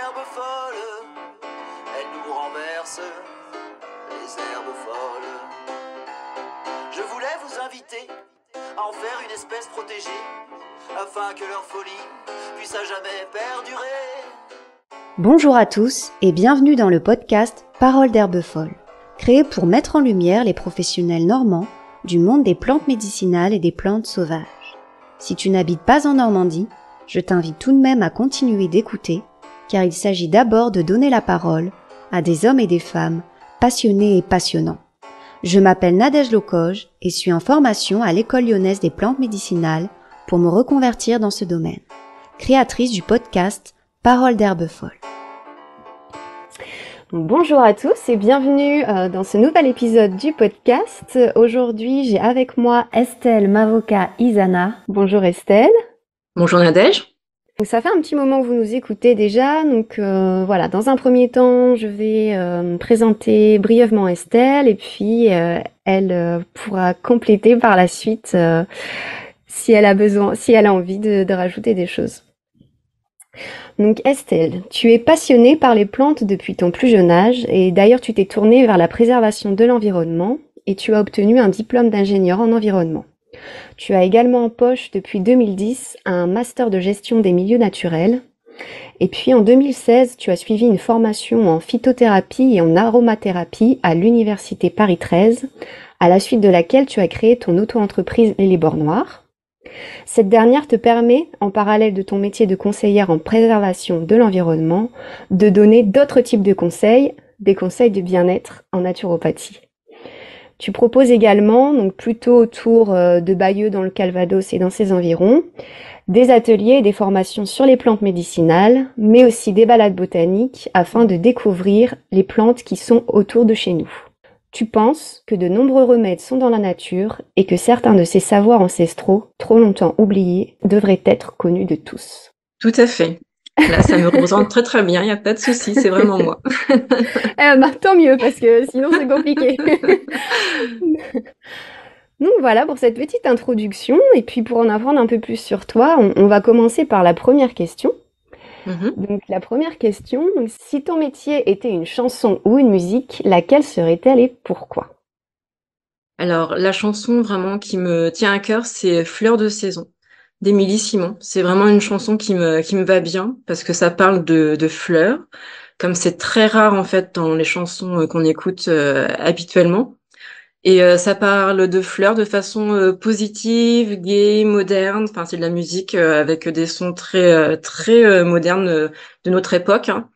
herbes folles, elles nous renversent les herbes folles. Je voulais vous inviter à en faire une espèce protégée, afin que leur folie puisse à jamais perdurer. Bonjour à tous et bienvenue dans le podcast Paroles d'herbes folles, créé pour mettre en lumière les professionnels normands du monde des plantes médicinales et des plantes sauvages. Si tu n'habites pas en Normandie, je t'invite tout de même à continuer d'écouter, car il s'agit d'abord de donner la parole à des hommes et des femmes passionnés et passionnants. Je m'appelle Nadège Locoge et suis en formation à l'École lyonnaise des plantes médicinales pour me reconvertir dans ce domaine. Créatrice du podcast Paroles d'herbes folles. Bonjour à tous et bienvenue dans ce nouvel épisode du podcast. Aujourd'hui, j'ai avec moi Estelle Mavoka-Izana. Bonjour Estelle. Bonjour Nadège. Donc, ça fait un petit moment que vous nous écoutez déjà, donc voilà, dans un premier temps, je vais présenter brièvement Estelle et puis elle pourra compléter par la suite si elle a besoin, si elle a envie de rajouter des choses. Donc Estelle, tu es passionnée par les plantes depuis ton plus jeune âge et d'ailleurs tu t'es tournée vers la préservation de l'environnement et tu as obtenu un diplôme d'ingénieur en environnement. Tu as également en poche depuis 2010 un master de gestion des milieux naturels. Et puis en 2016, tu as suivi une formation en phytothérapie et en aromathérapie à l'université Paris 13, à la suite de laquelle tu as créé ton auto-entreprise Les Bords Noirs. Cette dernière te permet, en parallèle de ton métier de conseillère en préservation de l'environnement, de donner d'autres types de conseils, des conseils de bien-être en naturopathie. Tu proposes également, donc plutôt autour de Bayeux dans le Calvados et dans ses environs, des ateliers et des formations sur les plantes médicinales, mais aussi des balades botaniques afin de découvrir les plantes qui sont autour de chez nous. Tu penses que de nombreux remèdes sont dans la nature et que certains de ces savoirs ancestraux, trop longtemps oubliés, devraient être connus de tous. Tout à fait. Là, ça me représente très très bien, il n'y a pas de souci, c'est vraiment moi. Tant mieux, parce que sinon c'est compliqué. Donc voilà pour cette petite introduction, et puis pour en apprendre un peu plus sur toi, on va commencer par la première question. Donc la première question, si ton métier était une chanson ou une musique, laquelle serait-elle et pourquoi ? Alors, la chanson vraiment qui me tient à cœur, c'est Fleurs de saison d'Émilie Simon. C'est vraiment une chanson qui me va bien parce que ça parle de fleurs, comme c'est très rare en fait dans les chansons qu'on écoute habituellement. Et ça parle de fleurs de façon positive, gaie, moderne. Enfin, c'est de la musique avec des sons très modernes de notre époque, hein.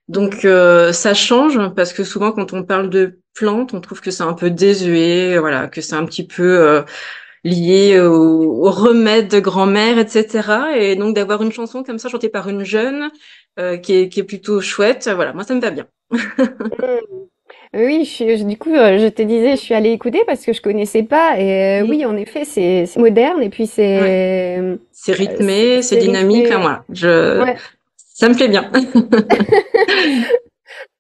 Donc ça change parce que souvent quand on parle de plantes, on trouve que c'est un peu désuet, voilà, que c'est un petit peu lié au remède de grand-mère, etc. Et donc d'avoir une chanson comme ça chantée par une jeune qui est plutôt chouette, voilà, moi ça me va bien. Oui, du coup, je te disais, je suis allée écouter parce que je connaissais pas. Et oui, en effet, c'est moderne et puis Ouais. C'est rythmé, c'est dynamique, rythmé. enfin, voilà, Ouais, ça me plaît bien.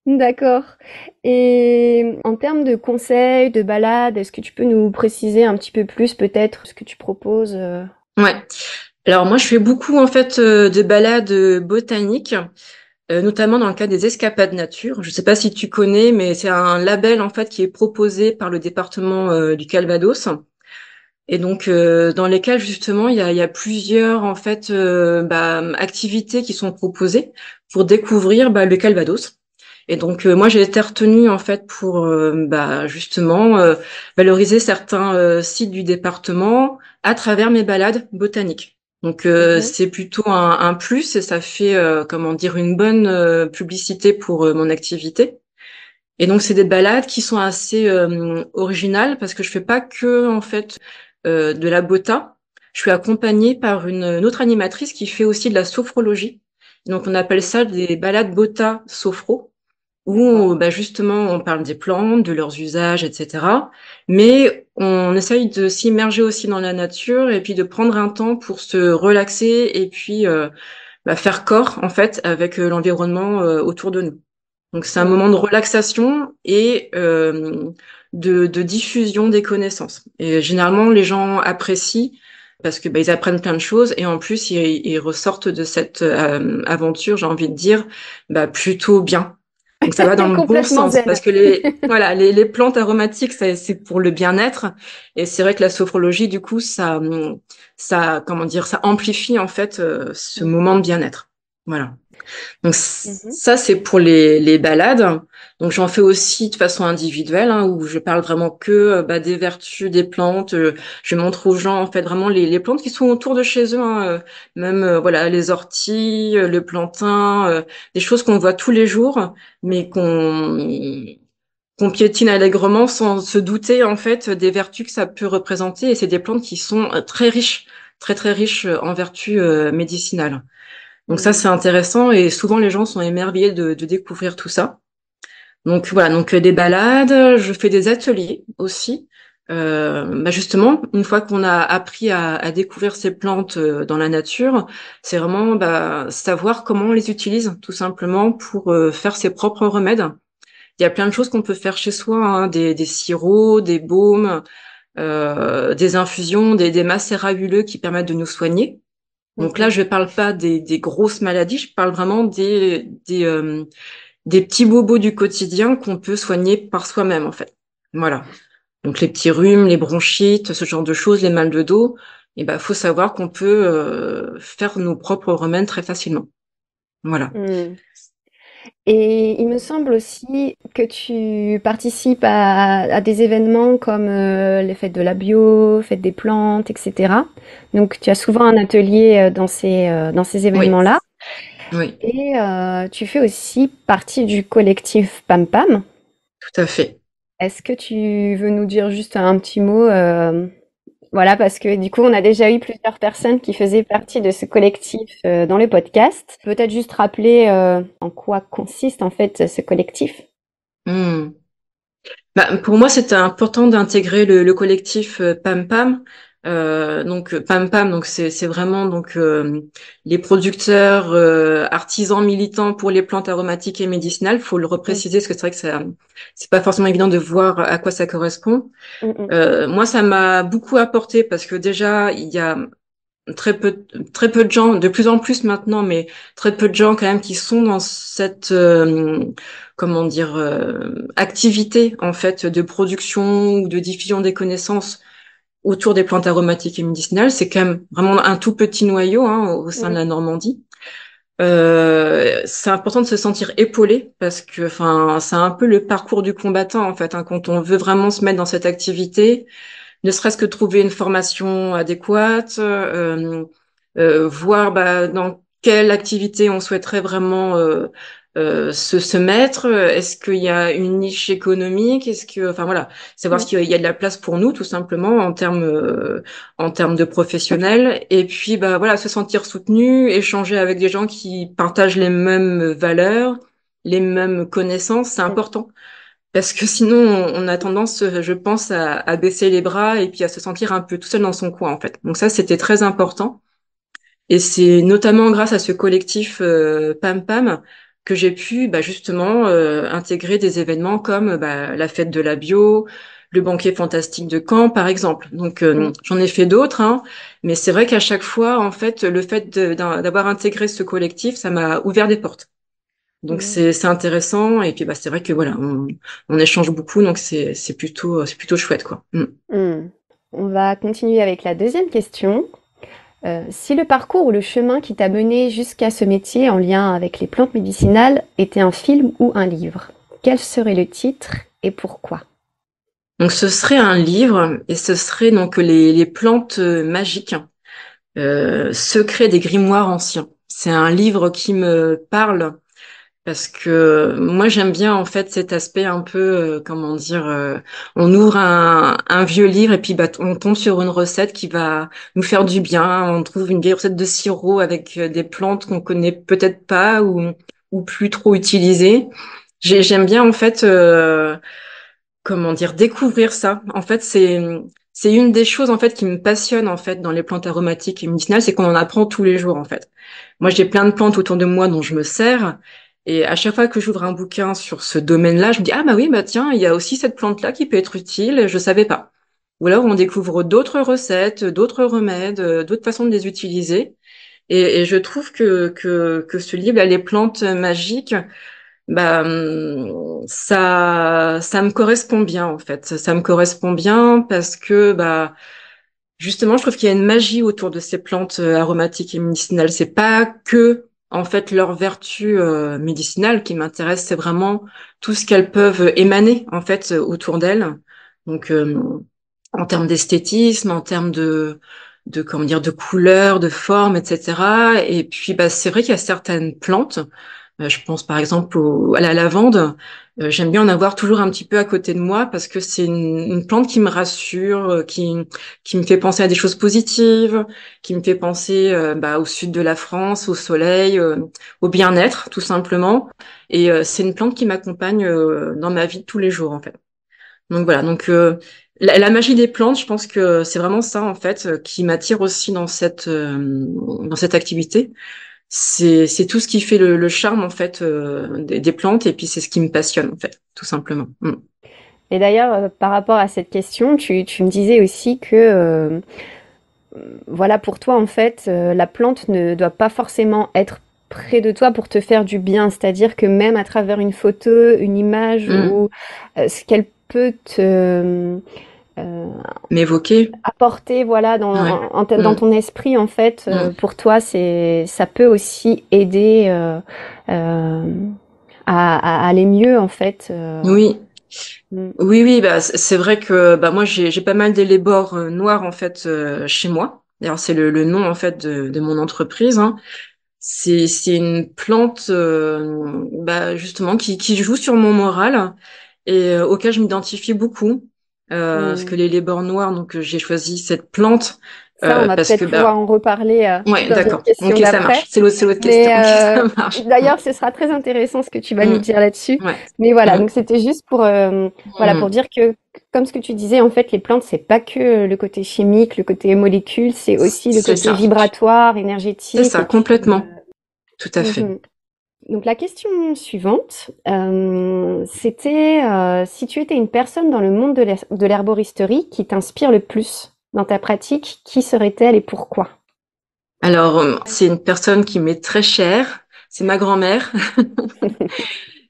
d'accord. Et en termes de conseils, de balades, est-ce que tu peux nous préciser un petit peu plus peut-être ce que tu proposes? Ouais. Alors moi je fais beaucoup en fait de balades botaniques. Notamment dans le cas des escapades nature. Je ne sais pas si tu connais, mais c'est un label en fait qui est proposé par le département du Calvados, et donc dans lesquels justement il y a plusieurs en fait activités qui sont proposées pour découvrir le Calvados. Et donc moi j'ai été retenue en fait pour justement valoriser certains sites du département à travers mes balades botaniques. Donc c'est plutôt un plus et ça fait comment dire une bonne publicité pour mon activité. Et donc c'est des balades qui sont assez originales parce que je fais pas que en fait de la bota. Je suis accompagnée par une autre animatrice qui fait aussi de la sophrologie. Donc on appelle ça des balades bota sophro où justement on parle des plantes, de leurs usages, etc. Mais on essaye de s'immerger aussi dans la nature et puis de prendre un temps pour se relaxer et puis faire corps en fait avec l'environnement autour de nous. Donc c'est un moment de relaxation et de diffusion des connaissances. Et généralement les gens apprécient parce que ils apprennent plein de choses et en plus ils ressortent de cette aventure, j'ai envie de dire, plutôt bien. Donc ça va dans le bon Complètement sens zen. parce que les plantes aromatiques c'est pour le bien-être et c'est vrai que la sophrologie du coup ça comment dire ça amplifie en fait ce moment de bien-être. Voilà. Donc Mhm. ça, c'est pour les balades. Donc j'en fais aussi de façon individuelle, hein, où je parle vraiment que des vertus des plantes. Je montre aux gens en fait vraiment les plantes qui sont autour de chez eux, hein, même voilà les orties, le plantain, des choses qu'on voit tous les jours, mais qu'on piétine allègrement sans se douter en fait des vertus que ça peut représenter. Et c'est des plantes qui sont très riches, très très riches en vertus médicinales. Donc ça, Mm. c'est intéressant et souvent les gens sont émerveillés de découvrir tout ça. Donc voilà, donc des balades, je fais des ateliers aussi. Justement, une fois qu'on a appris à découvrir ces plantes dans la nature, c'est vraiment savoir comment on les utilise tout simplement pour faire ses propres remèdes. Il y a plein de choses qu'on peut faire chez soi, hein, des sirops, des baumes, des infusions, des macérats huileux qui permettent de nous soigner. Donc là, Mhm. je parle pas des grosses maladies, je parle vraiment des petits bobos du quotidien qu'on peut soigner par soi-même, en fait. Voilà. Donc les petits rhumes, les bronchites, ce genre de choses, les mal de dos, faut savoir qu'on peut faire nos propres remèdes très facilement. Voilà. Mm. Et il me semble aussi que tu participes à des événements comme les fêtes de la bio, fêtes des plantes, etc. Donc tu as souvent un atelier dans ces Oui, événements-là. oui, Et tu fais aussi partie du collectif Pam Pam. tout à fait. Est-ce que tu veux nous dire juste un petit mot voilà, parce que du coup, on a déjà eu plusieurs personnes qui faisaient partie de ce collectif dans le podcast. Peut-être juste rappeler en quoi consiste en fait ce collectif. Hmm. Pour moi, c'était important d'intégrer le collectif Pam Pam. Pam Pam, donc c'est vraiment les producteurs artisans militants pour les plantes aromatiques et médicinales. Faut le Mm, repréciser parce que c'est vrai que ça c'est pas forcément évident de voir à quoi ça correspond. mm, mm, Moi, ça m'a beaucoup apporté parce que déjà il y a très peu de gens, de plus en plus maintenant, mais très peu de gens quand même qui sont dans cette comment dire activité en fait de production ou de diffusion des connaissances autour des plantes aromatiques et médicinales. C'est quand même vraiment un tout petit noyau hein, au sein de mm, la Normandie. C'est important de se sentir épaulé parce que, enfin, c'est un peu le parcours du combattant en fait. Hein, quand on veut vraiment se mettre dans cette activité, ne serait-ce que trouver une formation adéquate, voir dans quelle activité on souhaiterait vraiment se mettre. Est-ce qu'il y a une niche économique? Enfin voilà, savoir mm, s'il y a de la place pour nous, tout simplement en termes de professionnels. Et puis voilà, se sentir soutenu, échanger avec des gens qui partagent les mêmes valeurs, les mêmes connaissances, c'est mm, important. Parce que sinon, on a tendance, je pense, à baisser les bras et puis à se sentir un peu tout seul dans son coin, en fait. Donc ça, c'était très important. Et c'est notamment grâce à ce collectif Pam Pam que j'ai pu justement intégrer des événements comme la fête de la bio, le banquet fantastique de Caen, par exemple. Donc mm, j'en ai fait d'autres, hein, mais c'est vrai qu'à chaque fois, en fait, le fait d'avoir intégré ce collectif, ça m'a ouvert des portes. Donc mm, c'est intéressant et puis c'est vrai que voilà on échange beaucoup donc c'est plutôt chouette quoi. Mm. mm. On va continuer avec la deuxième question. Si le parcours ou le chemin qui t'a mené jusqu'à ce métier en lien avec les plantes médicinales était un film ou un livre, quel serait le titre et pourquoi? Donc ce serait un livre et ce serait donc les plantes magiques secrets des grimoires anciens. C'est un livre qui me parle parce que moi j'aime bien en fait cet aspect un peu comment dire on ouvre un vieux livre et puis on tombe sur une recette qui va nous faire du bien, on trouve une vieille recette de sirop avec des plantes qu'on connaît peut-être pas ou plus trop utilisées. J'aime bien en fait comment dire découvrir ça. En fait c'est une des choses en fait qui me passionne en fait dans les plantes aromatiques et médicinales, c'est qu'on en apprend tous les jours en fait. Moi, j'ai plein de plantes autour de moi dont je me sers. Et à chaque fois que j'ouvre un bouquin sur ce domaine-là, je me dis, ah bah oui, bah tiens, il y a aussi cette plante-là qui peut être utile, je savais pas. ou alors on découvre d'autres recettes, d'autres remèdes, d'autres façons de les utiliser. Et je trouve que ce livre, là, Les plantes magiques, bah, ça me correspond bien, en fait. Ça me correspond bien parce que, bah, justement, je trouve qu'il y a une magie autour de ces plantes aromatiques et médicinales. C'est pas que, en fait, leurs vertus médicinales qui m'intéressent, c'est vraiment tout ce qu'elles peuvent émaner, en fait, autour d'elles. Donc, en termes d'esthétisme, en termes de comment dire, de couleurs, de formes, etc. Et puis, bah, c'est vrai qu'il y a certaines plantes. Je pense par exemple à la lavande. J'aime bien en avoir toujours un petit peu à côté de moi parce que c'est une plante qui me rassure, qui me fait penser à des choses positives, qui me fait penser bah, au sud de la France, au soleil, au bien-être tout simplement. Et c'est une plante qui m'accompagne dans ma vie de tous les jours en fait. Donc voilà, donc la magie des plantes, je pense que c'est vraiment ça en fait qui m'attire aussi dans cette activité. C'est tout ce qui fait le charme en fait des plantes et puis c'est ce qui me passionne en fait, tout simplement. Mm. Et d'ailleurs, par rapport à cette question, tu me disais aussi que, voilà, pour toi, en fait, la plante ne doit pas forcément être près de toi pour te faire du bien. C'est-à-dire que même à travers une photo, une image Mm. ou ce qu'elle peut te M'évoquer, apporter, voilà, ouais. dans Mm. ton esprit, en fait, Mm. pour toi, ça peut aussi aider euh, à aller mieux, en fait. Oui, Mm. oui, bah c'est vrai que bah moi j'ai pas mal d'élébores noirs en fait chez moi. D'ailleurs c'est le nom en fait de mon entreprise. Hein. C'est une plante bah justement qui joue sur mon moral et auquel je m'identifie beaucoup. Parce que Mm. les bords noirs, donc j'ai choisi cette plante Ça, on va parce que peut-être pouvoir bah en reparler ouais, dans une d'accord. question Ok, ça d'après. marche. C'est l'autre question. Mais Ok, ça marche. d'ailleurs, ce sera très intéressant ce que tu vas nous Mm, dire là-dessus. ouais. Mais voilà, Mm, donc c'était juste pour, voilà, pour mm, dire que, comme ce que tu disais, en fait, les plantes, c'est pas que le côté chimique, le côté molécule, c'est aussi le c'est côté ça. vibratoire, C'est énergétique. ça, Et puis, complètement. Tout à fait. mhm. Donc la question suivante, c'était si tu étais une personne dans le monde de l'herboristerie qui t'inspire le plus dans ta pratique, qui serait-elle et pourquoi? Alors, c'est une personne qui m'est très chère. C'est ma grand-mère.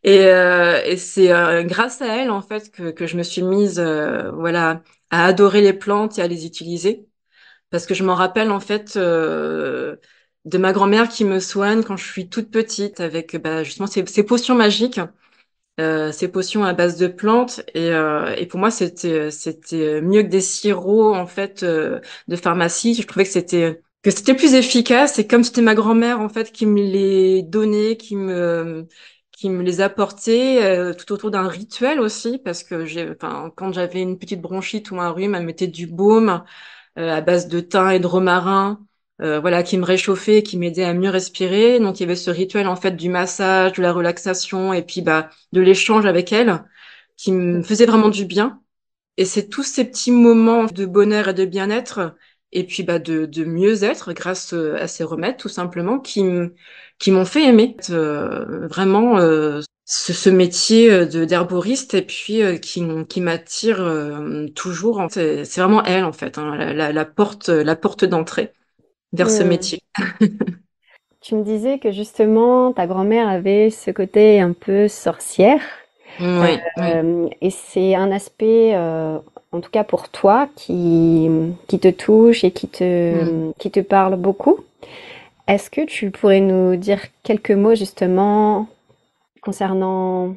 Et c'est grâce à elle, en fait, que je me suis mise, voilà, à adorer les plantes et à les utiliser. Parce que je m'en rappelle, en fait, de ma grand-mère qui me soigne quand je suis toute petite avec, bah, justement, ces potions magiques. Ces potions à base de plantes et pour moi c'était mieux que des sirops en fait de pharmacie. Je trouvais que c'était plus efficace et comme c'était ma grand-mère en fait qui me les donnait, qui me les apportait tout autour d'un rituel aussi parce que enfin quand j'avais une petite bronchite ou un rhume, elle mettait du baume à base de thym et de romarin, voilà, qui me réchauffait, qui m'aidait à mieux respirer. Donc il y avait ce rituel en fait du massage, de la relaxation et puis bah de l'échange avec elle, qui me faisait vraiment du bien. Et c'est tous ces petits moments de bonheur et de bien-être et puis bah de mieux-être grâce à ces remèdes tout simplement qui m'ont fait aimer vraiment ce métier de d'herboriste et puis qui m'attire toujours. C'est vraiment elle en fait, hein, la porte d'entrée vers ce Hmm. métier. Tu me disais que justement ta grand-mère avait ce côté un peu sorcière, Oui, oui. et c'est un aspect, en tout cas pour toi, qui te touche et Mm. qui te parle beaucoup. Est-ce que tu pourrais nous dire quelques mots justement concernant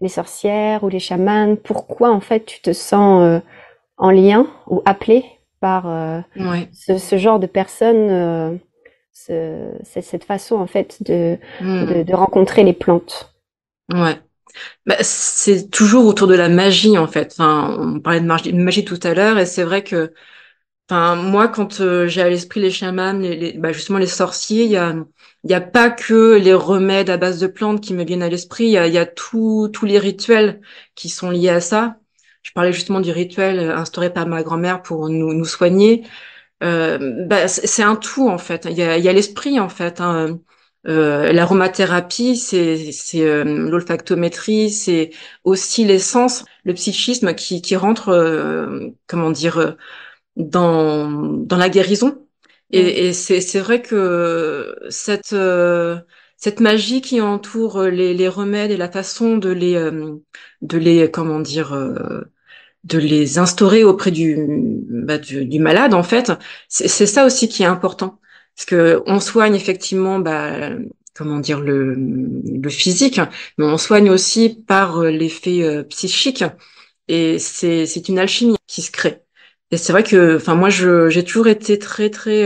les sorcières ou les chamans? Pourquoi en fait tu te sens en lien ou appelé par Ouais. ce genre de personnes, cette façon en fait Mm. de rencontrer les plantes? Ouais. Bah, c'est toujours autour de la magie en fait. Enfin, on parlait de magie tout à l'heure et c'est vrai que, enfin, moi quand j'ai à l'esprit les chamans, bah, justement les sorciers, il y a pas que les remèdes à base de plantes qui me viennent à l'esprit. Il y a tous les rituels qui sont liés à ça. Je parlais justement du rituel instauré par ma grand-mère pour nous soigner. Bah, c'est un tout en fait. Il y a l'esprit en fait. Hein. L'aromathérapie, c'est l'olfactométrie, c'est aussi les sens, le psychisme qui rentre, comment dire, dans la guérison. Mm. Et c'est vrai que cette magie qui entoure les remèdes et la façon de les comment dire de les instaurer auprès du malade, en fait, c'est ça aussi qui est important. Parce que on soigne effectivement, comment dire, le physique, mais on soigne aussi par l'effet psychique. Et c'est une alchimie qui se crée. Et c'est vrai que, enfin, moi, j'ai toujours été très, très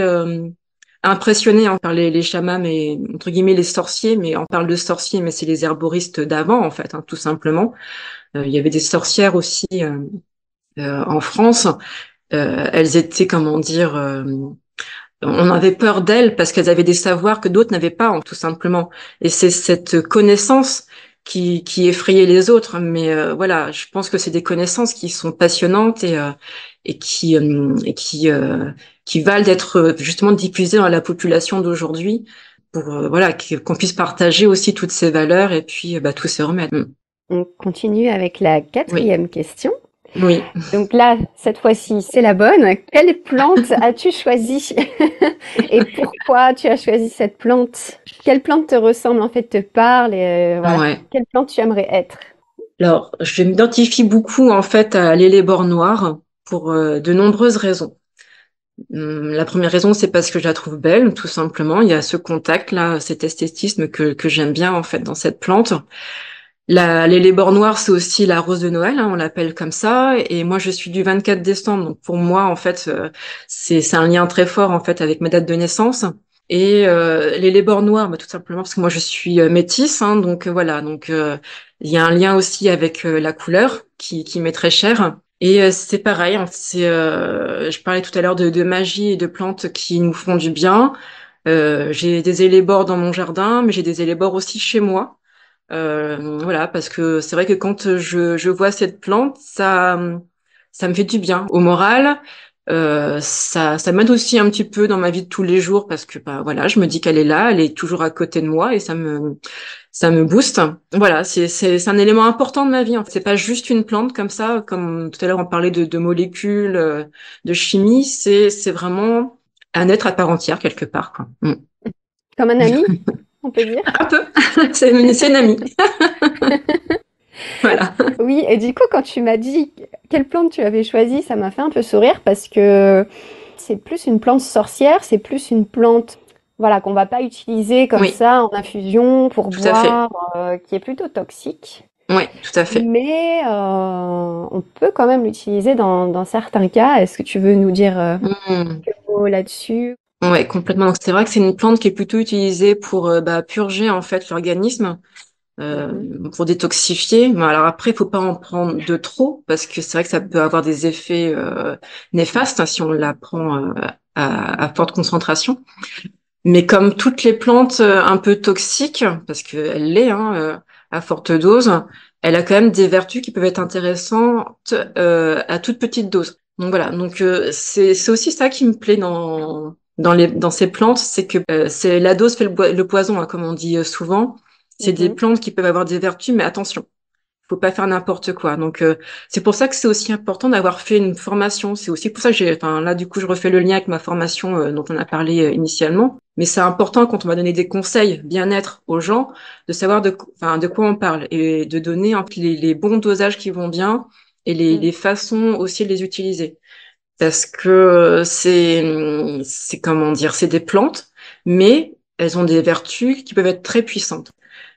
impressionnée par les chamans et, entre guillemets, les sorciers. Mais on parle de sorciers, mais c'est les herboristes d'avant, en fait, hein, tout simplement. Il y avait des sorcières aussi en France. Elles étaient, comment dire, on avait peur d'elles parce qu'elles avaient des savoirs que d'autres n'avaient pas, tout simplement. Et c'est cette connaissance qui effrayait les autres. Mais voilà, je pense que c'est des connaissances qui sont passionnantes et qui valent d'être justement diffusées dans la population d'aujourd'hui pour voilà qu'on puisse partager aussi toutes ces valeurs et puis tous ces remèdes. On continue avec la Oui, quatrième question. oui. Donc là, cette fois-ci, c'est la bonne. Quelle plante as-tu choisie? Et pourquoi tu as choisi cette plante? Quelle plante te ressemble, en fait, te parle et voilà. Ouais. Quelle plante tu aimerais être? Alors, je m'identifie beaucoup en fait à l'élébore noire pour de nombreuses raisons. La première raison, c'est parce que je la trouve belle, tout simplement. Il y a ce contact-là, cet esthétisme que j'aime bien en fait dans cette plante. L'élébore noire, c'est aussi la rose de Noël, hein, on l'appelle comme ça. Et moi, je suis du 24 décembre, donc pour moi, en fait, c'est un lien très fort en fait avec ma date de naissance. Et l'élébore noire, tout simplement parce que moi, je suis métisse, hein, donc voilà. Donc il y a un lien aussi avec la couleur qui m'est très chère. Et c'est pareil, hein, je parlais tout à l'heure de magie et de plantes qui nous font du bien. J'ai des élébores dans mon jardin, mais j'ai des élébores aussi chez moi. Voilà, parce que c'est vrai que quand je vois cette plante, ça me fait du bien au moral. Ça m'aide aussi un petit peu dans ma vie de tous les jours parce que voilà, je me dis qu'elle est là, elle est toujours à côté de moi et ça me booste. Voilà, c'est un élément important de ma vie. En fait, c'est pas juste une plante comme ça, comme tout à l'heure on parlait de molécules, de chimie. C'est vraiment un être à part entière quelque part, quoi. Comme un ami, on peut dire? Un peu, c'est une amie. Voilà. Oui, et du coup, quand tu m'as dit quelle plante tu avais choisie, ça m'a fait un peu sourire parce que c'est plus une plante sorcière, c'est plus une plante, voilà, qu'on va pas utiliser comme Oui, ça en infusion pour tout à fait. boire, qui est plutôt toxique. Oui, tout à fait. Mais on peut quand même l'utiliser dans certains cas. Est-ce que tu veux nous dire Mm. quelques mots là-dessus? Ouais, complètement. Donc c'est vrai que c'est une plante qui est plutôt utilisée pour purger en fait l'organisme, Mhm. pour détoxifier. Mais alors après, il faut pas en prendre de trop parce que c'est vrai que ça peut avoir des effets néfastes, hein, si on la prend à forte concentration. Mais comme toutes les plantes un peu toxiques, parce qu'elle l'est, hein, à forte dose, elle a quand même des vertus qui peuvent être intéressantes à toute petite dose. Donc voilà, donc c'est aussi ça qui me plaît dans ces plantes, c'est que c'est la dose fait le poison, hein, comme on dit souvent. C'est des Mhm. plantes qui peuvent avoir des vertus, mais attention, faut pas faire n'importe quoi. Donc c'est pour ça que c'est aussi important d'avoir fait une formation. C'est aussi pour ça que enfin là du coup je refais le lien avec ma formation dont on a parlé initialement. Mais c'est important quand on va donner des conseils bien-être aux gens de savoir enfin de quoi on parle et de donner les bons dosages qui vont bien et les façons aussi de les utiliser. Parce que c'est comment dire, c'est des plantes, mais elles ont des vertus qui peuvent être très puissantes.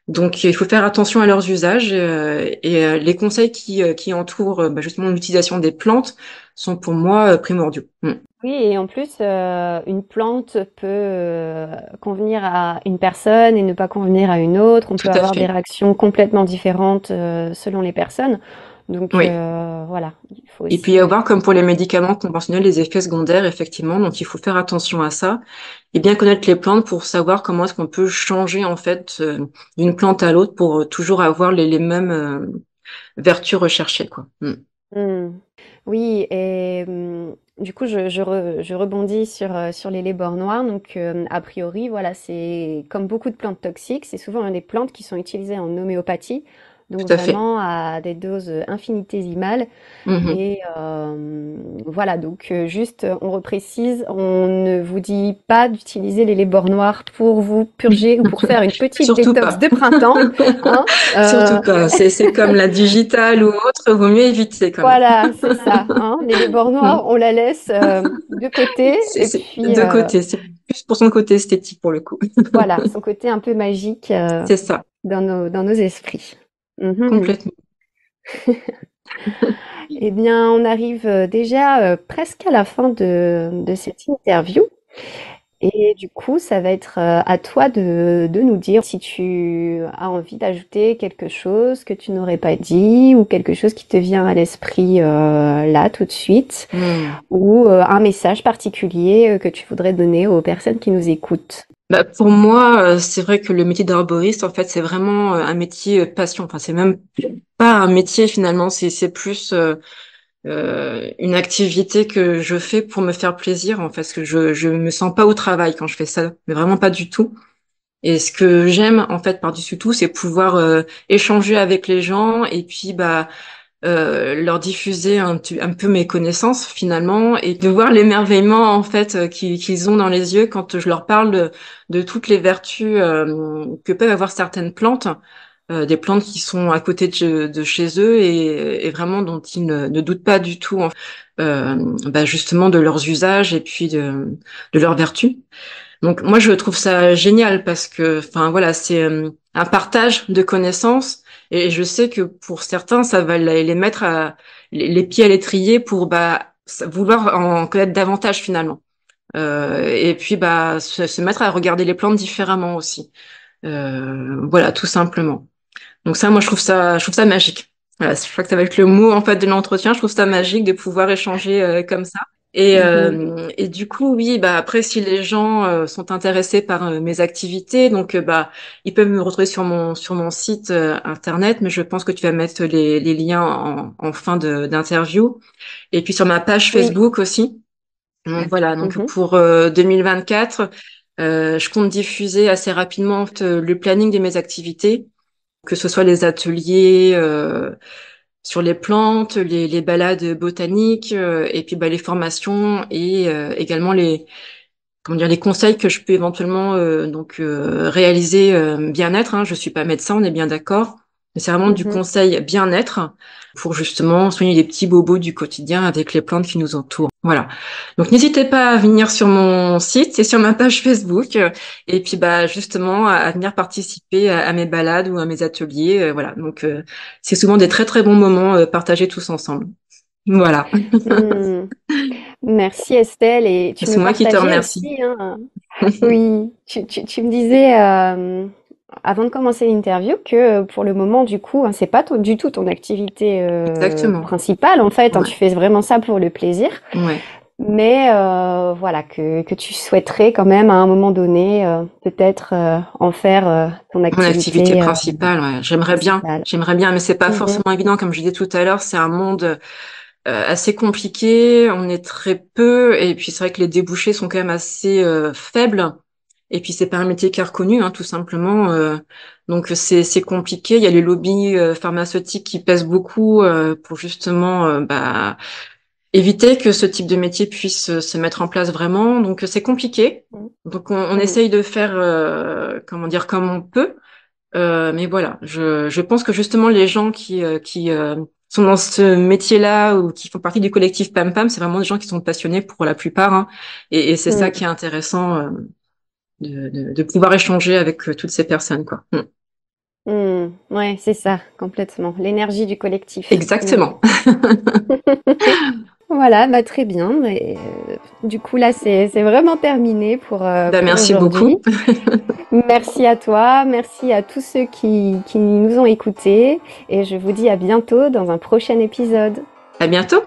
Donc, il faut faire attention à leurs usages et les conseils qui entourent justement l'utilisation des plantes sont pour moi primordiaux. Mm. Oui, et en plus, une plante peut convenir à une personne et ne pas convenir à une autre. On Tout peut à avoir des fait. réactions complètement différentes selon les personnes. Donc Oui. voilà, il faut Il peut y aussi. avoir, comme pour les médicaments conventionnels, les effets secondaires, effectivement. Donc, il faut faire attention à ça et bien connaître les plantes pour savoir comment est-ce qu'on peut changer en fait d'une plante à l'autre pour toujours avoir les mêmes vertus recherchées, quoi. Mm. Mmh. Oui et du coup, je rebondis sur les lébores noirs. Donc, a priori, voilà, c'est comme beaucoup de plantes toxiques, c'est souvent des plantes qui sont utilisées en homéopathie, donc Tout à fait. vraiment à des doses, infinitésimales. Mhm. Et voilà, donc juste, on reprécise, on ne vous dit pas d'utiliser les lébores noirs pour vous purger ou pour faire une petite Surtout détox pas. de printemps, hein. Surtout pas. C'est comme la digitale ou autre, vaut mieux éviter quand même. Voilà, c'est ça, hein. Les lébores Mm. noirs, on la laisse de côté et C'est puis de côté. C'est plus pour son côté esthétique pour le coup. voilà, son côté un peu magique C'est ça, dans nos esprits. Mhm. complètement. Eh bien, on arrive déjà presque à la fin de cette interview. Et du coup, ça va être à toi de nous dire si tu as envie d'ajouter quelque chose que tu n'aurais pas dit ou quelque chose qui te vient à l'esprit là tout de suite Mm. ou un message particulier que tu voudrais donner aux personnes qui nous écoutent. Bah, pour moi, c'est vrai que le métier d'arboriste, en fait, c'est vraiment un métier passion. Enfin, c'est même pas un métier finalement, c'est plus une activité que je fais pour me faire plaisir, en fait, parce que je me sens pas au travail quand je fais ça, mais vraiment pas du tout. Et ce que j'aime, en fait, par-dessus tout, c'est pouvoir échanger avec les gens et puis bah leur diffuser un peu mes connaissances finalement et de voir l'émerveillement en fait qu'ils ont dans les yeux quand je leur parle de toutes les vertus que peuvent avoir certaines plantes, des plantes qui sont à côté de chez eux et vraiment dont ils ne doutent pas du tout bah, justement de leurs usages et puis de leurs vertus. Donc moi je trouve ça génial parce que enfin voilà c'est un partage de connaissances et je sais que pour certains ça va les mettre les pieds à l'étrier pour bah vouloir en connaître davantage finalement. Et puis bah se mettre à regarder les plantes différemment aussi. Voilà tout simplement. Donc ça moi je trouve ça magique. Voilà, je crois que ça va être le mot en fait de l'entretien. Je trouve ça magique de pouvoir échanger comme ça. Mhm, Et du coup, oui, bah après, si les gens sont intéressés par mes activités, donc bah ils peuvent me retrouver sur mon site internet, mais je pense que tu vas mettre les liens en fin d'interview. Et puis sur ma page oui. Facebook aussi. Donc voilà, donc Mhm, pour 2024, je compte diffuser assez rapidement le planning de mes activités, que ce soit les ateliers sur les plantes, les balades botaniques, et puis bah, les formations et également les comment dire les conseils que je peux éventuellement réaliser bien-être. Hein. Je suis pas médecin, on est bien d'accord, mais c'est vraiment du mhm. conseil bien-être pour justement soigner les petits bobos du quotidien avec les plantes qui nous entourent. Voilà. Donc n'hésitez pas à venir sur mon site et sur ma page Facebook et puis bah justement à venir participer à mes balades ou à mes ateliers. Voilà. Donc c'est souvent des très très bons moments partagés tous ensemble. Voilà. Hmm. Merci Estelle et tu C'est me moi qui te partageais remercie. aussi, hein, oui, tu me disais avant de commencer l'interview que pour le moment du coup hein, c'est pas du tout ton activité Exactement. principale en fait, hein, Ouais. tu fais vraiment ça pour le plaisir, Ouais. mais voilà que tu souhaiterais quand même à un moment donné peut-être en faire ton Mon activité activité principale, ouais. principale. J'aimerais bien, mais c'est pas Mhm, forcément évident. Comme je disais tout à l'heure, c'est un monde assez compliqué. On est très peu, et puis c'est vrai que les débouchés sont quand même assez faibles. Et puis c'est pas un métier qui est reconnu, hein, tout simplement. Donc c'est compliqué. Il y a les lobbies pharmaceutiques qui pèsent beaucoup pour justement bah, éviter que ce type de métier puisse se mettre en place vraiment. Donc c'est compliqué. Donc on mhm, essaye de faire comment dire comme on peut. Mais voilà, je pense que justement les gens qui sont dans ce métier-là ou qui font partie du collectif Pam Pam, c'est vraiment des gens qui sont passionnés pour la plupart, hein. Et c'est ça mhm, qui est intéressant de pouvoir échanger avec toutes ces personnes, quoi. Mm. mhm. Ouais, c'est ça, complètement. L'énergie du collectif. Mm. Exactement. Voilà, bah très bien. Et, du coup, là, c'est vraiment terminé Ben, pour merci aujourd'hui. beaucoup. Merci à toi, merci à tous ceux qui nous ont écoutés. Et je vous dis à bientôt dans un prochain épisode. À bientôt.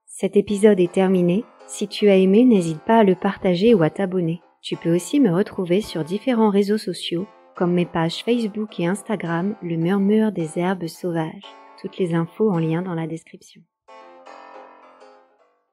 Cet épisode est terminé. Si tu as aimé, n'hésite pas à le partager ou à t'abonner. Tu peux aussi me retrouver sur différents réseaux sociaux, comme mes pages Facebook et Instagram, Le Murmure des Herbes Sauvages. Toutes les infos en lien dans la description.